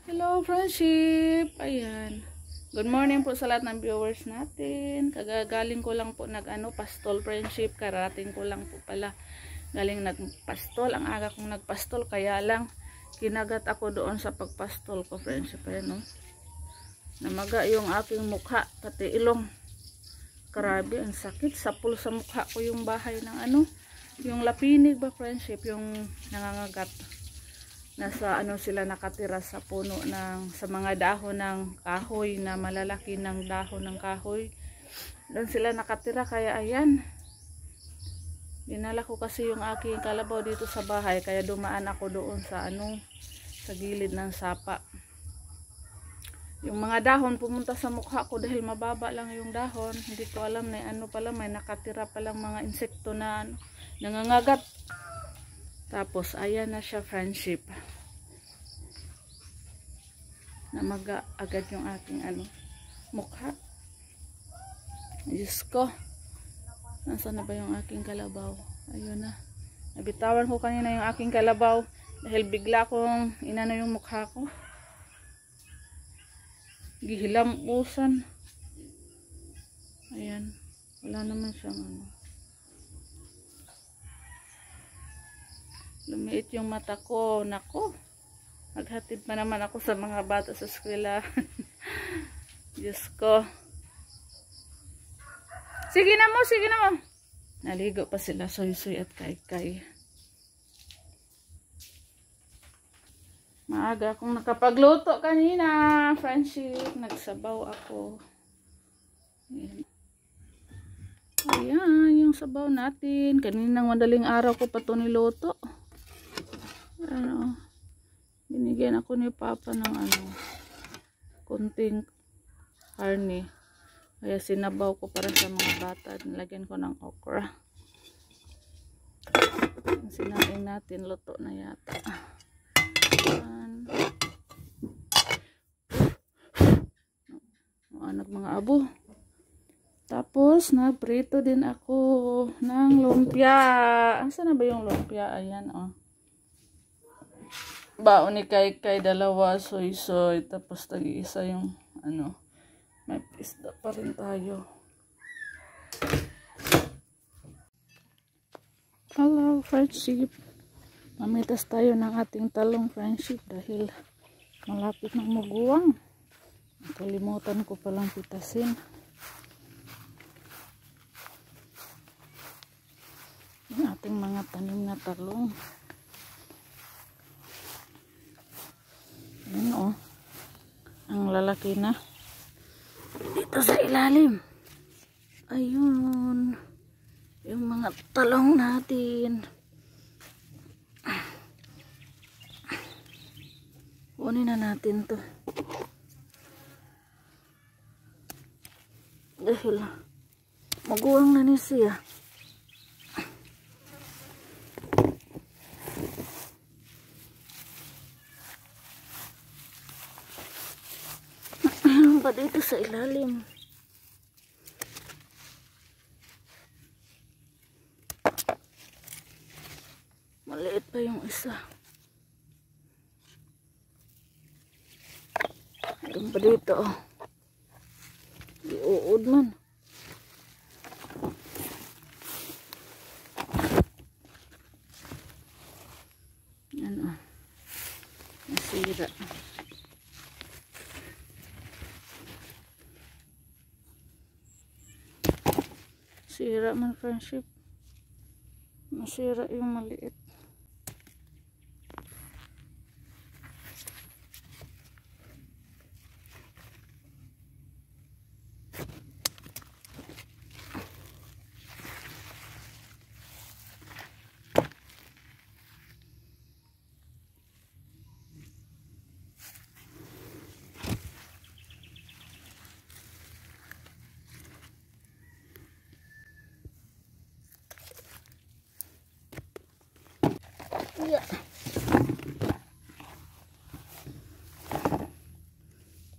Hello, friendship! Ayan. Good morning po sa lahat ng viewers natin. Kagagaling ko lang po pastol, friendship. Karating ko lang po pala. Galing nagpastol. Ang aga kong nagpastol. Kaya lang, kinagat ako doon sa pagpastol ko, friendship. Ayan, no? Namaga yung aking mukha, pati ilong. Grabe, ang sakit. Sapul sa mukha ko yung bahay ng yung lapinig ba, friendship? Yung nangangagat. Nasa sila nakatira sa puno sa mga dahon ng kahoy na malalaki ng dahon ng kahoy. Doon sila nakatira, kaya ayan. Dinala ko kasi yung aking kalabaw dito sa bahay, kaya dumaan ako doon sa sa gilid ng sapa. Yung mga dahon pumunta sa mukha ko dahil mababa lang yung dahon. Hindi ko alam na pala, may nakatira palang mga insekto na nangangagat. Tapos ayan na siya, friendship. Namaga agad yung aking mukha. Diyos ko. Nasaan na ba yung aking kalabaw? Ayun na. Nabitawan ko kanina yung aking kalabaw dahil bigla kong yung mukha ko. Gihilamusan. Ayan. Wala naman siyang lumiit yung mata ko. Nako. Maghatid pa naman ako sa mga bata sa eskwela. Diyos ko. Sige na mo, sige na mo. Naligo pa sila, Soy-Soy at Kay-Kay. Maaga akong nakapagluto kanina, friendship. Nagsabaw ako. Ayan. Ayan, yung sabaw natin. Kaninang madaling araw ko pa ito niluto. Binigyan ako ni Papa ng kunting karne. Kaya sinabaw ko para sa mga bata. Nilagyan ko ng okra. Ang sinaing natin, luto na yata. Mga abo. Tapos, nagprito din ako ng lumpia. Saan na ba yung lumpia? Ayan, baon ni Kay-Kay, dalawa, Soy-Soy. Tapos, tag-iisa yung, may isda pa rin tayo. Hello, friendship. Mamitas tayo ng ating talong, friendship, dahil malapit ng maguwang. Kalimutan ko palang pitasin. Yung ating mga tanim na talong. Ayan, ang lalaki na. Dito sa ilalim. Ayun. Yung mga talong natin. Kunin na natin to. Dahil maguwang na niya siya. Mayroon pa dito sa ilalim. Maliit pa yung isa. Mayroon pa dito, Iuod man. Yan, nasira. Sira man, friendship. Masira yung maliit. Yeah.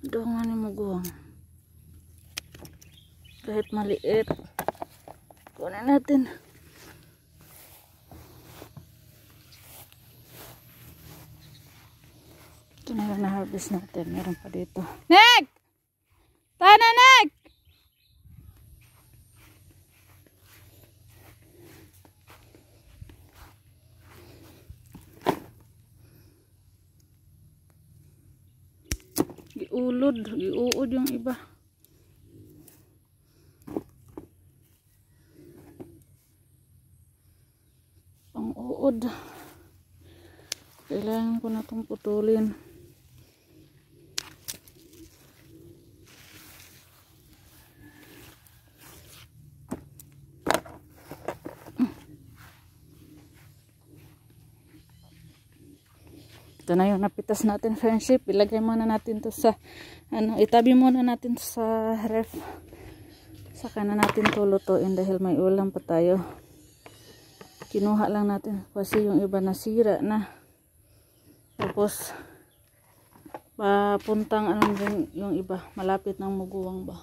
Doon nga maguwang. Kahit maliit. Kunin natin. Ito na lang na-harvest natin. Meron pa dito. Nick! Tana, Nick! Giuod yung iba. Pang-uod. Kailangan ko na itong putulin. Ito na yung napitas natin, friendship. Ilagay muna natin to sa itabi muna natin to sa ref. Saka na natin to lutuin dahil may ulam pa tayo. Kinuha lang natin kasi yung iba nasira na. Tapos papuntang din yung iba malapit ng muguwang ba.